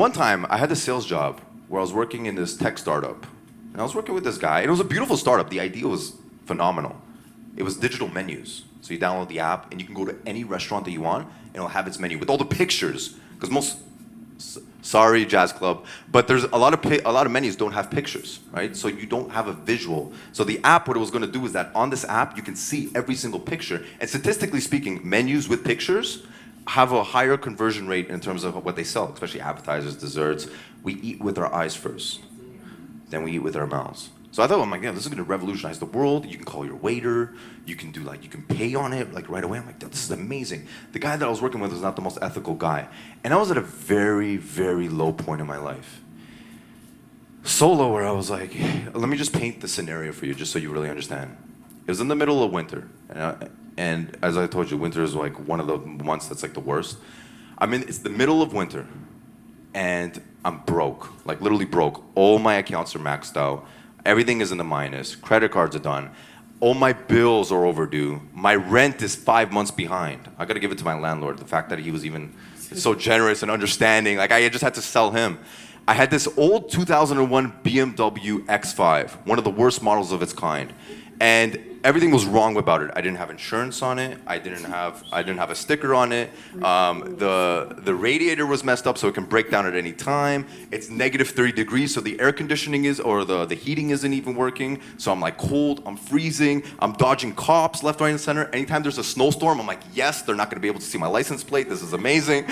one time, I had a sales job where I was working in this tech startup. And I was working with this guy. And it was a beautiful startup. The idea was phenomenal. It was digital menus. So you download the app, and you can go to any restaurant that you want, and it'll have its menu with all the pictures. Because sorry, jazz club, but there's a lot of menus don't have pictures, right? So you don't have a visual. So the app, what it was going to do is that on this app, you can see every single picture. And statistically speaking, menus with pictures have a higher conversion rate in terms of what they sell, especially appetizers, desserts. We eat with our eyes first, then we eat with our mouths. So I thought, oh my God, this is going to revolutionize the world. You can call your waiter. You can do you can pay on it right away. I'm like, this is amazing. The guy that I was working with was not the most ethical guy. And I was at a very, very low point in my life. So low where I was like, let me just paint the scenario for you just so you really understand. It was in the middle of winter. And as I told you, winter is like one of the months that's like the worst. It's the middle of winter. And I'm broke, like literally broke. All my accounts are maxed out. Everything is in the minus. Credit cards are done. All my bills are overdue. My rent is 5 months behind. I got to give it to my landlord. The fact that he was even so generous and understanding. Like I just had to sell him. I had this old 2001 BMW X5, one of the worst models of its kind. And everything was wrong about it. I didn't have insurance on it. I didn't have a sticker on it. The radiator was messed up, so it can break down at any time. It's negative 30 degrees, so the air conditioning the heating isn't even working. So I'm like cold, I'm freezing, I'm dodging cops left, right, and center. Anytime there's a snowstorm, I'm like, yes, they're not gonna be able to see my license plate. This is amazing.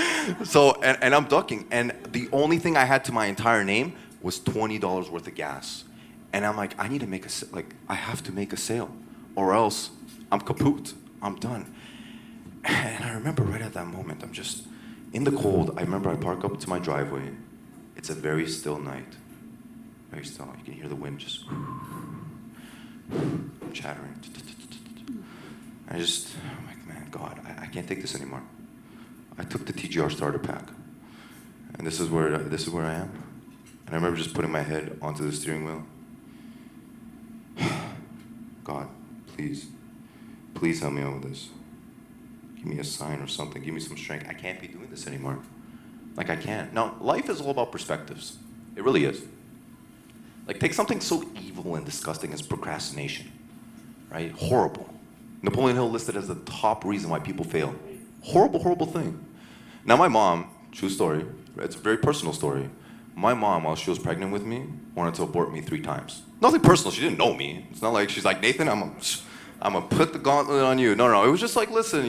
So, and I'm ducking. And the only thing I had to my entire name was $20 worth of gas. And I'm like, I have to make a sale, or else I'm kaput. I'm done. And I remember right at that moment, I'm just in the cold. I remember I park up to my driveway. It's a very still night. Very still. You can hear the wind just chattering. I'm like, man, God, I can't take this anymore. I took the TGR starter pack. And this is where I am. And I remember just putting my head onto the steering wheel. God, please help me out with this. Give me a sign or something. Give me some strength. I can't be doing this anymore. Like I can't. Now, life is all about perspectives. It really is. Like take something so evil and disgusting as procrastination, right? Horrible. Napoleon Hill listed as the top reason why people fail. Horrible, horrible thing. Now my mom, true story, it's a very personal story. My mom, while she was pregnant with me, wanted to abort me 3 times. Nothing personal. She didn't know me. It's not like she's like, Nathan, I'm gonna put the gauntlet on you. No. It was just like, listen,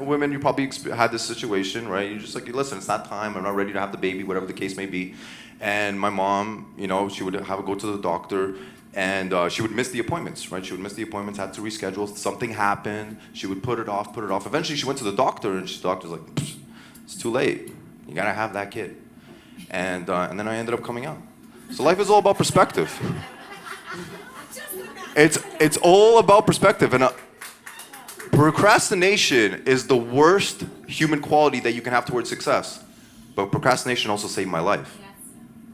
women, you probably had this situation, right? You're just like, listen, it's not time. I'm not ready to have the baby, whatever the case may be. And my mom, she would have to go to the doctor, and she would miss the appointments, right? She would miss the appointments, had to reschedule. Something happened. She would put it off. Eventually, she went to the doctor, and the doctor's like, it's too late. You gotta have that kid. And then I ended up coming out. So life is all about perspective. It's all about perspective. And procrastination is the worst human quality that you can have towards success. But procrastination also saved my life.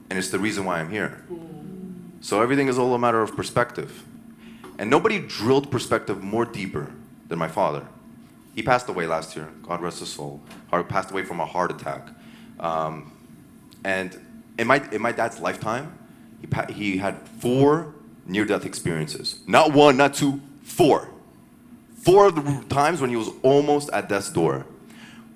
And it's the reason why I'm here. So everything is all a matter of perspective. And nobody drilled perspective more deeper than my father. He passed away last year. God rest his soul. Passed away from a heart attack. And in my dad's lifetime, he had 4 near-death experiences. Not 1, not 2, 4. 4 of the times when he was almost at death's door.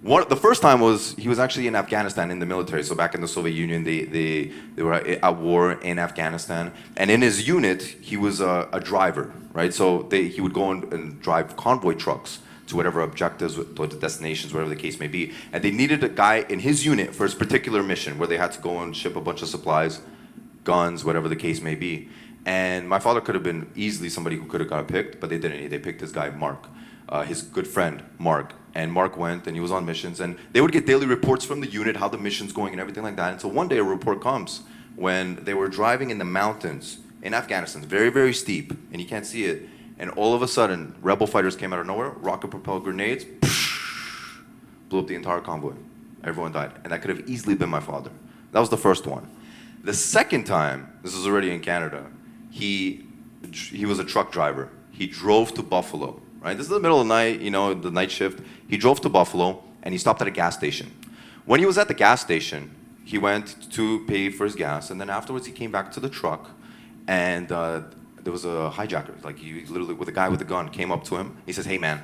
The first time was he was actually in Afghanistan in the military. So back in the Soviet Union, they were at war in Afghanistan. And in his unit, he was a driver, right? So he would go and drive convoy trucks to whatever objectives, to destinations, whatever the case may be. And they needed a guy in his unit for his particular mission, where they had to go and ship a bunch of supplies, guns, whatever the case may be. And my father could have been easily somebody who could have got picked, but they didn't. They picked this guy, Mark, his good friend, Mark. And Mark went, and he was on missions. And they would get daily reports from the unit, how the mission's going and everything like that. And so one day a report comes when they were driving in the mountains in Afghanistan, very, very steep, and you can't see it. And all of a sudden, rebel fighters came out of nowhere, rocket-propelled grenades, blew up the entire convoy. Everyone died. And that could have easily been my father. That was the first one. The second time, this was already in Canada, he was a truck driver. He drove to Buffalo, right? This is the middle of the night, the night shift. He drove to Buffalo, and he stopped at a gas station. When he was at the gas station, he went to pay for his gas, and then afterwards he came back to the truck, and there was a hijacker. Like he literally, with a guy with a gun, came up to him. He says, "Hey man,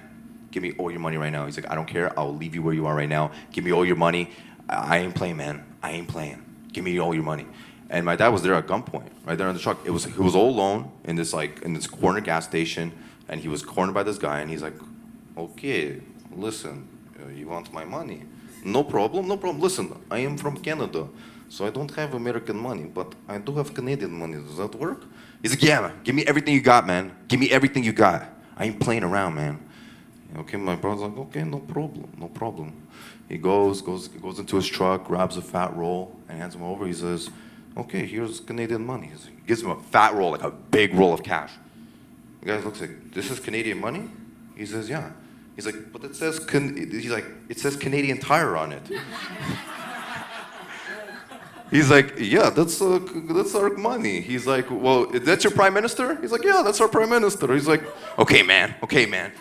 give me all your money right now." He's like, "I don't care. I'll leave you where you are right now. Give me all your money. I ain't playing, man. I ain't playing. Give me all your money." And my dad was there at gunpoint, right there in the truck. He was all alone in this corner gas station, and he was cornered by this guy, and he's like, "Okay, listen, you want my money? No problem, no problem. Listen, I am from Canada, so I don't have American money, but I do have Canadian money. Does that work?" He's like, "Yeah, man. Give me everything you got, man. Give me everything you got. I ain't playing around, man." Okay, my brother's like, "Okay, no problem, no problem." He goes into his truck, grabs a fat roll, and hands him over. He says, "Okay, here's Canadian money." He gives him a fat roll, like a big roll of cash. The guy looks like, "This is Canadian money?" He says, "Yeah." He's like, "But it says it says Canadian Tire on it." He's like, "Yeah, that's our money." He's like, "Well, that's your prime minister?" He's like, "Yeah, that's our prime minister." He's like, okay, man.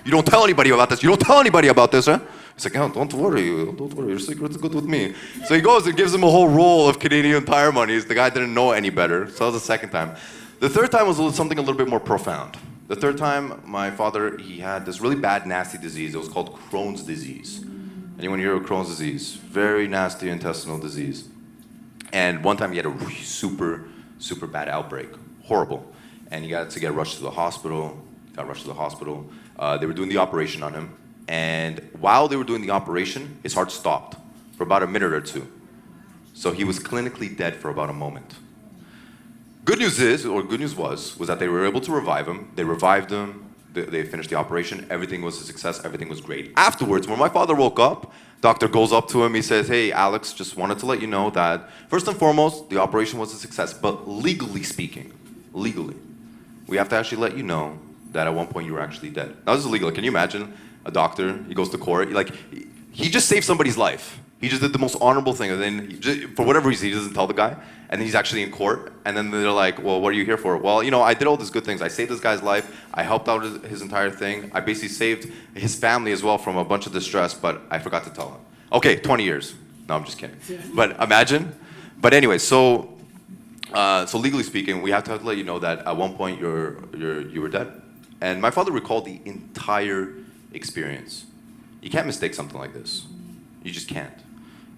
You don't tell anybody about this. You don't tell anybody about this, huh?" He's like, "Oh, don't worry. Your secret's good with me." So he goes and gives him a whole roll of Canadian Tire money. The guy didn't know any better. So that was the second time. The third time was something a little bit more profound. The third time, my father, he had this really bad, nasty disease. It was called Crohn's disease. Anyone hear of Crohn's disease? Very nasty intestinal disease. And one time he had a really super, super bad outbreak. Horrible. And he got to get rushed to the hospital. They were doing the operation on him. And while they were doing the operation, his heart stopped for about a minute or two. So he was clinically dead for about a moment. Good news was that they were able to revive him. They revived him. They finished the operation. Everything was a success. Everything was great. Afterwards, when my father woke up, doctor goes up to him. He says, "Hey, Alex, just wanted to let you know that first and foremost, the operation was a success. But legally speaking, we have to actually let you know that at one point you were actually dead." Now this is illegal. Can you imagine a doctor? He goes to court. He just saved somebody's life. He just did the most honorable thing, and then for whatever reason, he doesn't tell the guy, and then he's actually in court, and then they're like, "Well, what are you here for?" "Well, I did all these good things. I saved this guy's life. I helped out his entire thing. I basically saved his family as well from a bunch of distress, but I forgot to tell him." Okay, 20 years. No, I'm just kidding. But imagine. But anyway, so legally speaking, we have to let you know that at one point you were dead. And my father recalled the entire experience. You can't mistake something like this. You just can't.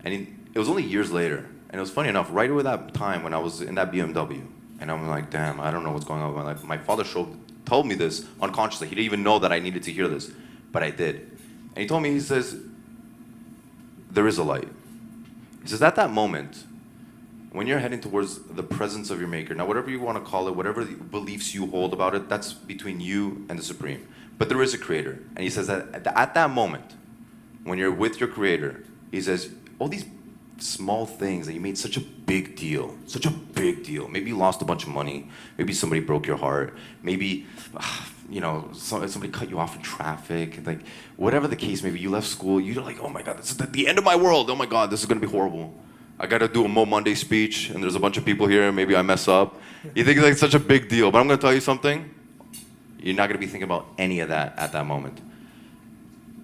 And it was only years later, and it was funny enough, right over that time when I was in that BMW, and I'm like, damn, I don't know what's going on with my life. My father told me this unconsciously. He didn't even know that I needed to hear this, but I did. And he told me, he says, there is a light. He says, at that moment, when you're heading towards the presence of your maker, now whatever you want to call it, whatever beliefs you hold about it, that's between you and the Supreme. But there is a creator. And he says that at that moment, when you're with your creator, he says, all these small things that you made such a big deal. Maybe you lost a bunch of money. Maybe somebody broke your heart. Maybe, somebody cut you off in traffic. Like, whatever the case may be, you left school. You're like, oh my God, this is the end of my world. Oh my God, this is going to be horrible. I got to do a MoMondays speech, and there's a bunch of people here, and maybe I mess up. You think it's such a big deal. But I'm going to tell you something. You're not going to be thinking about any of that at that moment.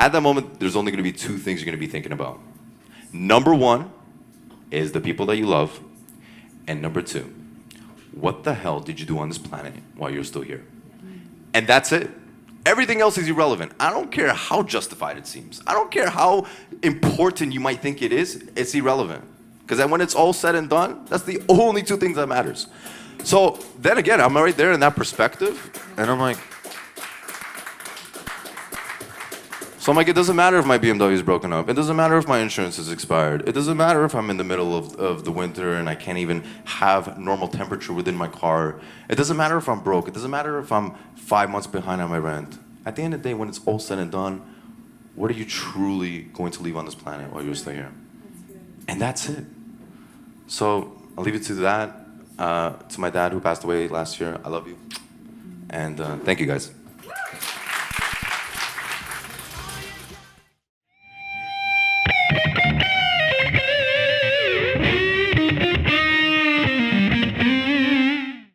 At that moment, there's only going to be two things you're going to be thinking about. Number one is the people that you love. And number two, what the hell did you do on this planet while you're still here? And that's it. Everything else is irrelevant. I don't care how justified it seems. I don't care how important you might think it is. It's irrelevant. Because when it's all said and done, that's the only two things that matters. So then again, I'm right there in that perspective. And I'm like, it doesn't matter if my BMW is broken up. It doesn't matter if my insurance is expired. It doesn't matter if I'm in the middle of the winter and I can't even have normal temperature within my car. It doesn't matter if I'm broke. It doesn't matter if I'm 5 months behind on my rent. At the end of the day, when it's all said and done, what are you truly going to leave on this planet while you're still here? And that's it. So I'll leave it to that. To my dad who passed away last year, I love you. And thank you guys.